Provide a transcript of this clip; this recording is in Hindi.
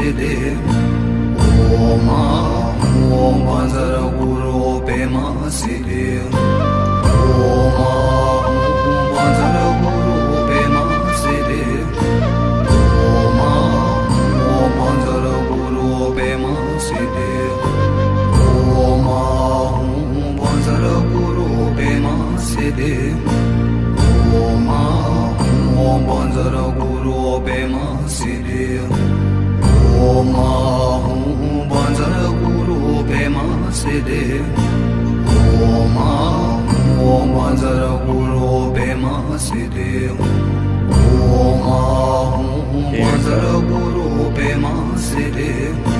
सिद्धे ओम ओम वज्र गुरु पेमा सिद्धे ओम वज्र गुरु पेमा सिद्धे ओम ओम वज्र गुरु पेमा सिद्धे ओम वज्र गुरु पेमा सिद्धे ओम ओम वज्र गुरु पेमा सिद्धे ओम वज्र गुरु पेमा सिद्धे ओम ओम वज्र गुरु पेमा सिद्धे ओम वज्र गुरु पेमा सिद्धे